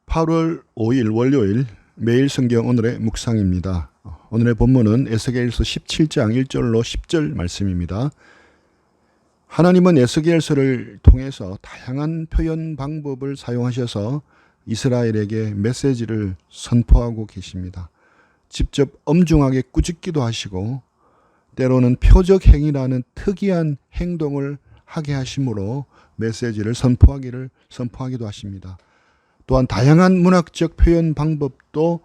8월 5일 월요일 매일 성경 오늘의 묵상입니다. 오늘의 본문은 에스겔서 17장 1절로 10절 말씀입니다. 하나님은 에스겔서를 통해서 다양한 표현 방법을 사용하셔서 이스라엘에게 메시지를 선포하고 계십니다. 직접 엄중하게 꾸짖기도 하시고 때로는 표적 행위라는 특이한 행동을 하게 하심으로 메시지를 선포하기도 하십니다. 또한 다양한 문학적 표현 방법도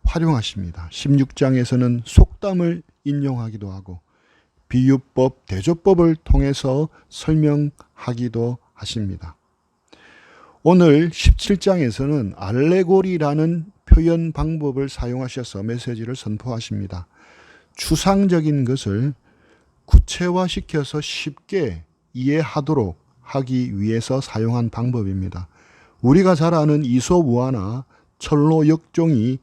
활용하십니다. 16장에서는 속담을 인용하기도 하고 비유법, 대조법을 통해서 설명하기도 하십니다. 오늘 17장에서는 알레고리라는 표현 방법을 사용하셔서 메시지를 선포하십니다. 추상적인 것을 구체화시켜서 쉽게 이해하도록 하기 위해서 사용한 방법입니다. 우리가 잘 아는 이솝우화나 철로 역정이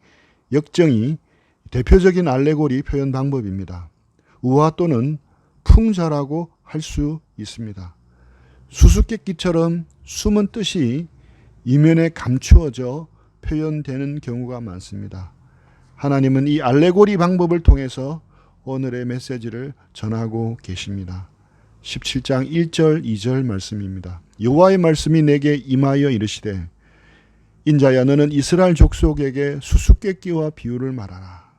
대표적인 알레고리 표현 방법입니다. 우화 또는 풍자라고 할 수 있습니다. 수수께끼처럼 숨은 뜻이 이면에 감추어져 표현되는 경우가 많습니다. 하나님은 이 알레고리 방법을 통해서 오늘의 메시지를 전하고 계십니다. 17장 1절 2절 말씀입니다. 여호와의 말씀이 내게 임하여 이르시되 인자야 너는 이스라엘 족속에게 수수께끼와 비유를 말하라.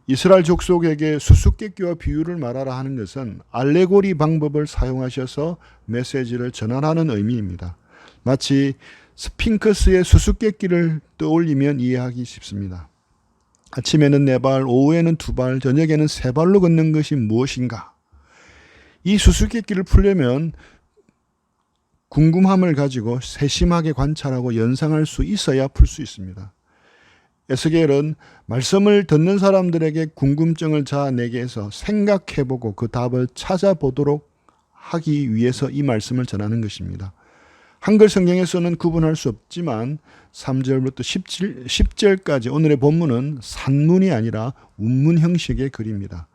이스라엘 족속에게 수수께끼와 비유를 말하라 하는 것은 알레고리 방법을 사용하셔서 메시지를 전하라는 의미입니다. 마치 스핑크스의 수수께끼를 떠올리면 이해하기 쉽습니다. 아침에는 4발, 오후에는 2발, 저녁에는 3발로 걷는 것이 무엇인가? 이 수수께끼를 풀려면 궁금함을 가지고 세심하게 관찰하고 연상할 수 있어야 풀 수 있습니다. 에스겔은 말씀을 듣는 사람들에게 궁금증을 자아내게 해서 생각해보고 그 답을 찾아보도록 하기 위해서 이 말씀을 전하는 것입니다. 한글 성경에서는 구분할 수 없지만 3절부터 10절까지 오늘의 본문은 산문이 아니라 운문 형식의 글입니다.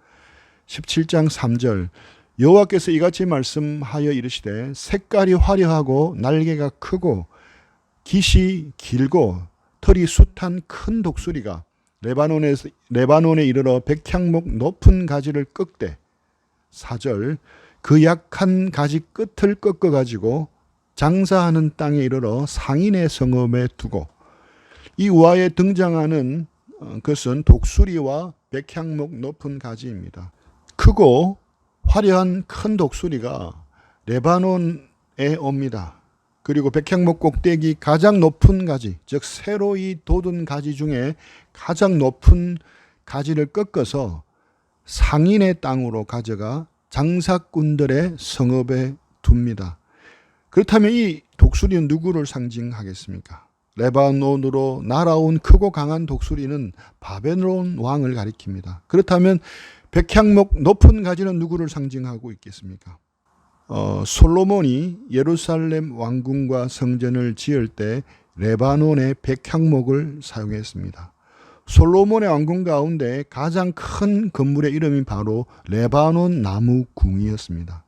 17장 3절 여호와께서 이같이 말씀하여 이르시되 색깔이 화려하고 날개가 크고 깃이 길고 털이 숱한 큰 독수리가 레바논에 이르러 백향목 높은 가지를 꺾되 4절 그 약한 가지 끝을 꺾어 가지고 장사하는 땅에 이르러 상인의 성읍에 두고 이 우화에 등장하는 것은 독수리와 백향목 높은 가지입니다. 크고 화려한 큰 독수리가 레바논에 옵니다. 그리고 백향목 꼭대기 가장 높은 가지, 즉 새로이 돋은 가지 중에 가장 높은 가지를 꺾어서 상인의 땅으로 가져가 장사꾼들의 성읍에 둡니다. 그렇다면 이 독수리는 누구를 상징하겠습니까? 레바논으로 날아온 크고 강한 독수리는 바벨론 왕을 가리킵니다. 그렇다면 백향목 높은 가지는 누구를 상징하고 있겠습니까? 솔로몬이 예루살렘 왕궁과 성전을 지을 때 레바논의 백향목을 사용했습니다. 솔로몬의 왕궁 가운데 가장 큰 건물의 이름이 바로 레바논 나무 궁이었습니다.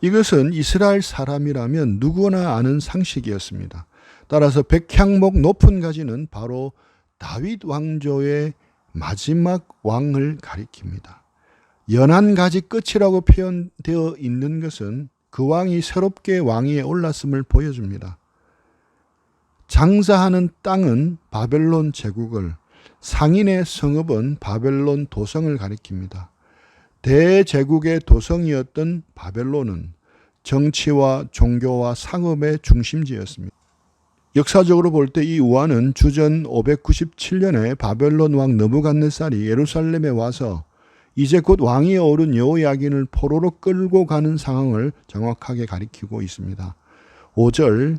이것은 이스라엘 사람이라면 누구나 아는 상식이었습니다. 따라서 백향목 높은 가지는 바로 다윗 왕조의 마지막 왕을 가리킵니다. 연한 가지 끝이라고 표현되어 있는 것은 그 왕이 새롭게 왕위에 올랐음을 보여줍니다. 장사하는 땅은 바벨론 제국을, 상인의 성읍은 바벨론 도성을 가리킵니다. 대제국의 도성이었던 바벨론은 정치와 종교와 상업의 중심지였습니다. 역사적으로 볼 때 이 우화는 주전 597년에 바벨론 왕 느부갓네살이 예루살렘에 와서 이제 곧 왕위에 오른 여호야긴을 포로로 끌고 가는 상황을 정확하게 가리키고 있습니다. 5절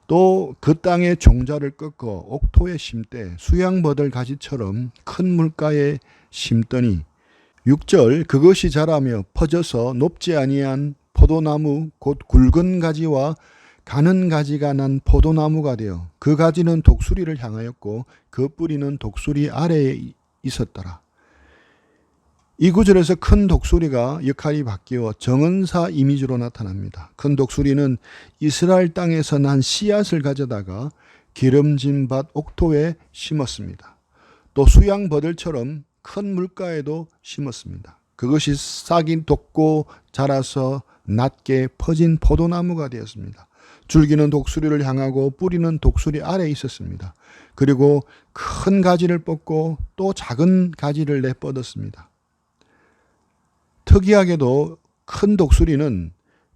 또 그 땅의 종자를 꺾어 옥토에 심되 수양버들 가지처럼 큰 물가에 심더니 6절 그것이 자라며 퍼져서 높지 아니한 포도나무 곧 굵은 가지와 가는 가지가 난 포도나무가 되어 그 가지는 독수리를 향하였고 그 뿌리는 독수리 아래에 있었더라. 이 구절에서 큰 독수리가 역할이 바뀌어 정은사 이미지로 나타납니다. 큰 독수리는 이스라엘 땅에서 난 씨앗을 가져다가 기름진 밭 옥토에 심었습니다. 또 수양버들처럼 큰 물가에도 심었습니다. 그것이 싹이 돋고 자라서 낮게 퍼진 포도나무가 되었습니다. 줄기는 독수리를 향하고 뿌리는 독수리 아래에 있었습니다. 그리고 큰 가지를 뻗고 또 작은 가지를 내뻗었습니다. 특이하게도 큰 독수리는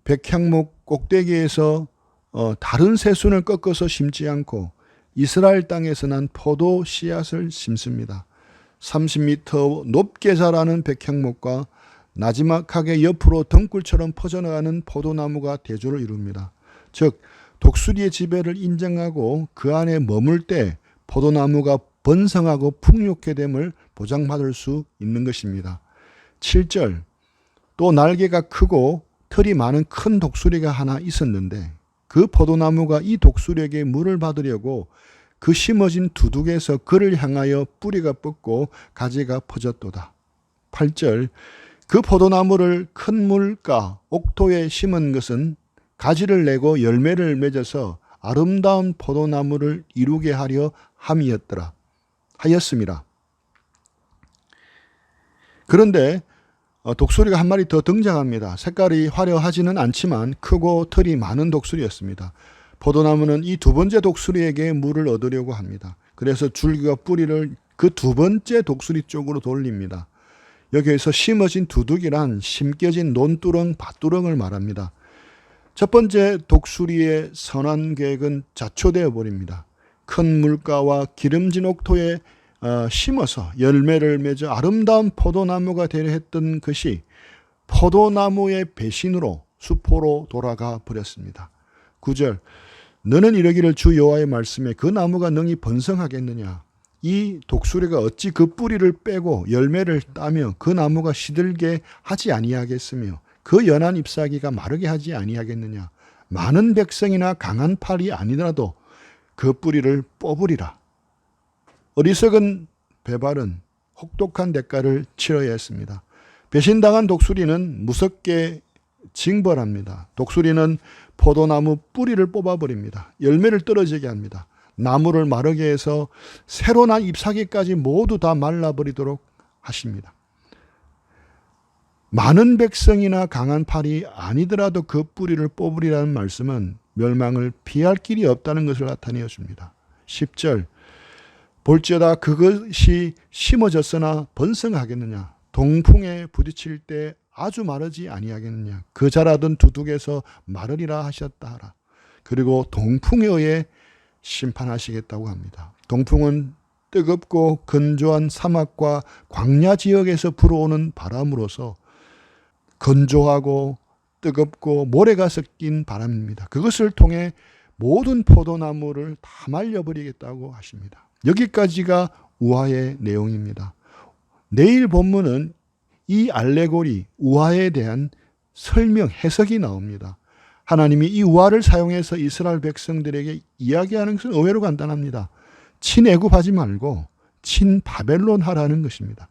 백향목 꼭대기에서 다른 새순을 꺾어서 심지 않고 이스라엘 땅에서 난 포도 씨앗을 심습니다. 30m 높게 자라는 백향목과 나지막하게 옆으로 덩굴처럼 퍼져나가는 포도나무가 대조를 이룹니다. 즉 독수리의 지배를 인정하고 그 안에 머물 때 포도나무가 번성하고 풍요케 됨을 보장받을 수 있는 것입니다. 7절 또 날개가 크고 털이 많은 큰 독수리가 하나 있었는데 그 포도나무가 이 독수리에게 물을 받으려고 그 심어진 두둑에서 그를 향하여 뿌리가 뻗고 가지가 퍼졌도다. 8절 그 포도나무를 큰 물가 옥토에 심은 것은 가지를 내고 열매를 맺어서 아름다운 포도나무를 이루게 하려 하였음이라. 그런데 독수리가 한 마리 더 등장합니다. 색깔이 화려하지는 않지만 크고 털이 많은 독수리였습니다. 포도나무는 이 두 번째 독수리에게 물을 얻으려고 합니다. 그래서 줄기와 뿌리를 그 두 번째 독수리 쪽으로 돌립니다. 여기에서 심어진 두둑이란 심겨진 논두렁, 밭두렁을 말합니다. 첫 번째 독수리의 선한 계획은 자초되어 버립니다. 큰 물가와 기름진 옥토에 심어서 열매를 맺어 아름다운 포도나무가 되려 했던 것이 포도나무의 배신으로 수포로 돌아가 버렸습니다. 9절 너는 이르기를 주 여호와의 말씀에 그 나무가 능히 번성하겠느냐. 이 독수리가 어찌 그 뿌리를 빼고 열매를 따며 그 나무가 시들게 하지 아니하겠으며 그 연한 잎사귀가 마르게 하지 아니하겠느냐. 많은 백성이나 강한 팔이 아니더라도 그 뿌리를 뽑으리라. 어리석은 배발은 혹독한 대가를 치러야 했습니다. 배신당한 독수리는 무섭게 징벌합니다. 독수리는 포도나무 뿌리를 뽑아버립니다. 열매를 떨어지게 합니다. 나무를 마르게 해서 새로 난 잎사귀까지 모두 다 말라버리도록 하십니다. 많은 백성이나 강한 팔이 아니더라도 그 뿌리를 뽑으리라는 말씀은 멸망을 피할 길이 없다는 것을 나타내어 줍니다. 10절 볼지어다 그것이 심어졌으나 번성하겠느냐. 동풍에 부딪힐 때 아주 마르지 아니하겠느냐. 그 자라던 두둑에서 마르리라 하셨다 하라. 그리고 동풍에 의해 심판하시겠다고 합니다. 동풍은 뜨겁고 건조한 사막과 광야 지역에서 불어오는 바람으로서 건조하고 뜨겁고 모래가 섞인 바람입니다. 그것을 통해 모든 포도나무를 다 말려버리겠다고 하십니다. 여기까지가 우화의 내용입니다. 내일 본문은 이 알레고리 우화에 대한 설명, 해석이 나옵니다. 하나님이 이 우화를 사용해서 이스라엘 백성들에게 이야기하는 것은 의외로 간단합니다. 친애굽하지 말고 친바벨론 하라는 것입니다.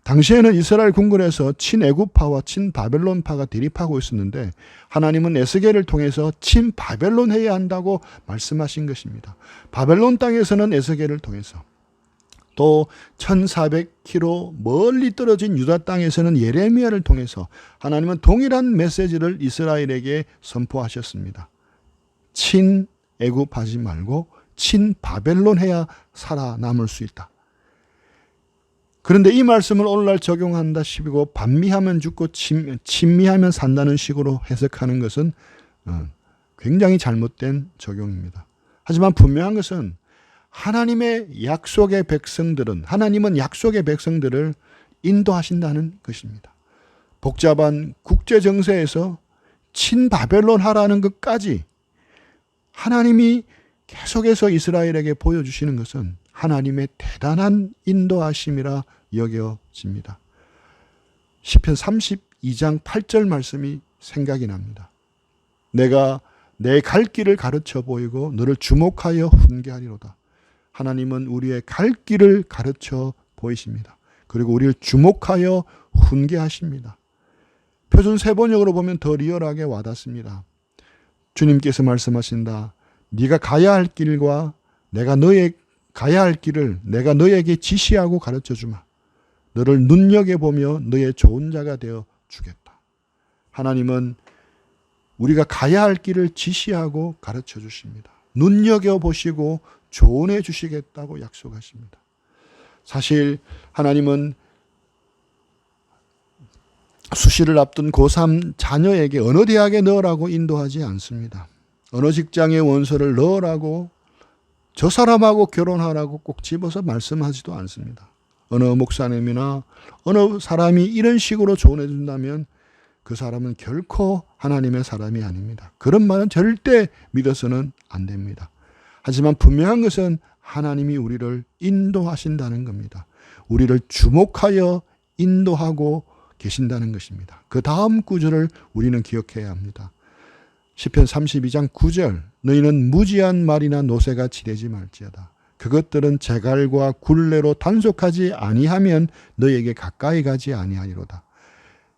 당시에는 이스라엘 궁궐에서 친애굽파와 친바벨론파가 대립하고 있었는데 하나님은 에스겔을 통해서 친바벨론 해야 한다고 말씀하신 것입니다. 바벨론 땅에서는 에스겔을 통해서 또 1400km 멀리 떨어진 유다 땅에서는 예레미야를 통해서 하나님은 동일한 메시지를 이스라엘에게 선포하셨습니다. 친애굽하지 말고 친바벨론 해야 살아남을 수 있다. 그런데 이 말씀을 오늘날 적용한다 싶고 반미하면 죽고 친미하면 산다는 식으로 해석하는 것은 굉장히 잘못된 적용입니다. 하지만 분명한 것은 하나님의 약속의 백성들은 하나님은 약속의 백성들을 인도하신다는 것입니다. 복잡한 국제 정세에서 친바벨론 하라는 것까지 하나님이 계속해서 이스라엘에게 보여주시는 것은 하나님의 대단한 인도하심이라 여겨집니다. 시편 32장 8절 말씀이 생각이 납니다. 내가 내 갈 길을 가르쳐 보이고 너를 주목하여 훈계하리로다. 하나님은 우리의 갈 길을 가르쳐 보이십니다. 그리고 우리를 주목하여 훈계하십니다. 표준 세번역으로 보면 더 리얼하게 와닿습니다. 주님께서 말씀하신다. 네가 가야 할 길과 내가 너의 가야 할 길을 내가 너에게 지시하고 가르쳐 주마. 너를 눈여겨보며 너의 좋은 자가 되어 주겠다. 하나님은 우리가 가야 할 길을 지시하고 가르쳐 주십니다. 눈여겨보시고 조언해 주시겠다고 약속하십니다. 사실 하나님은 수시를 앞둔 고3 자녀에게 어느 대학에 넣으라고 인도하지 않습니다. 어느 직장에 원서를 넣으라고 저 사람하고 결혼하라고 꼭 집어서 말씀하지도 않습니다. 어느 목사님이나 어느 사람이 이런 식으로 조언해 준다면 그 사람은 결코 하나님의 사람이 아닙니다. 그런 말은 절대 믿어서는 안 됩니다. 하지만 분명한 것은 하나님이 우리를 인도하신다는 겁니다. 우리를 주목하여 인도하고 계신다는 것입니다. 그 다음 구절을 우리는 기억해야 합니다. 시편 32장 9절 너희는 무지한 말이나 노새가 지대지 말지어다. 그것들은 재갈과 굴레로 단속하지 아니하면 너희에게 가까이 가지 아니하리로다.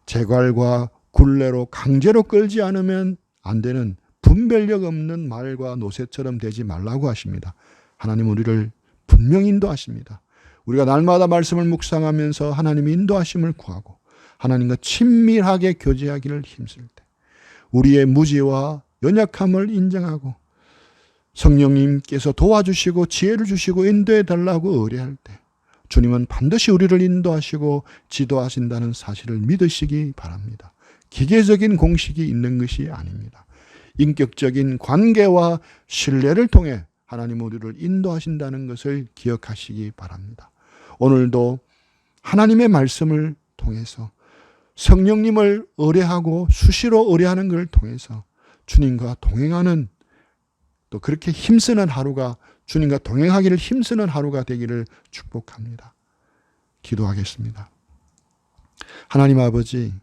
재갈과 굴레로 강제로 끌지 않으면 안 되는 분별력 없는 말과 노새처럼 되지 말라고 하십니다. 하나님 우리를 분명히 인도하십니다. 우리가 날마다 말씀을 묵상하면서 하나님의 인도하심을 구하고 하나님과 친밀하게 교제하기를 힘쓸 때 우리의 무지와 연약함을 인정하고 성령님께서 도와주시고 지혜를 주시고 인도해 달라고 의뢰할 때 주님은 반드시 우리를 인도하시고 지도하신다는 사실을 믿으시기 바랍니다. 기계적인 공식이 있는 것이 아닙니다. 인격적인 관계와 신뢰를 통해 하나님 우리를 인도하신다는 것을 기억하시기 바랍니다. 오늘도 하나님의 말씀을 통해서 성령님을 의뢰하고 수시로 의뢰하는 것을 통해서 주님과 동행하는 또 그렇게 힘쓰는 하루가 주님과 동행하기를 힘쓰는 하루가 되기를 축복합니다. 기도하겠습니다. 하나님 아버지,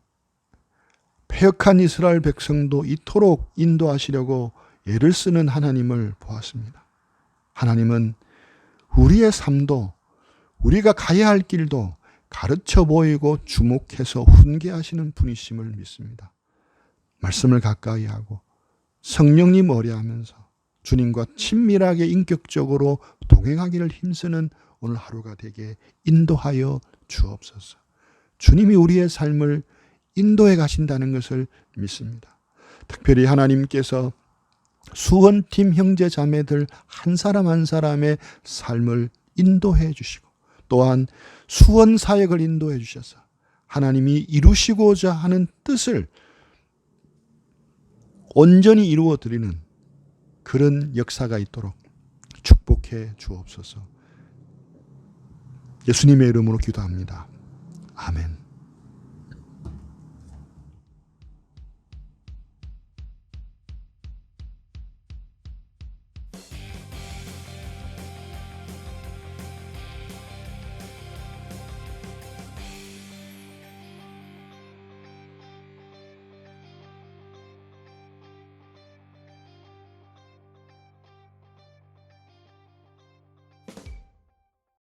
패역한 이스라엘 백성도 이토록 인도하시려고 애를 쓰는 하나님을 보았습니다. 하나님은 우리의 삶도 우리가 가야 할 길도 가르쳐 보이고 주목해서 훈계하시는 분이심을 믿습니다. 말씀을 가까이 하고 성령님 의뢰하면서 주님과 친밀하게 인격적으로 동행하기를 힘쓰는 오늘 하루가 되게 인도하여 주옵소서. 주님이 우리의 삶을 인도해 가신다는 것을 믿습니다. 특별히 하나님께서 수원팀 형제 자매들 한 사람 한 사람의 삶을 인도해 주시고 또한 수원 사역을 인도해 주셔서 하나님이 이루시고자 하는 뜻을 온전히 이루어 드리는 그런 역사가 있도록 축복해 주옵소서. 예수님의 이름으로 기도합니다. 아멘.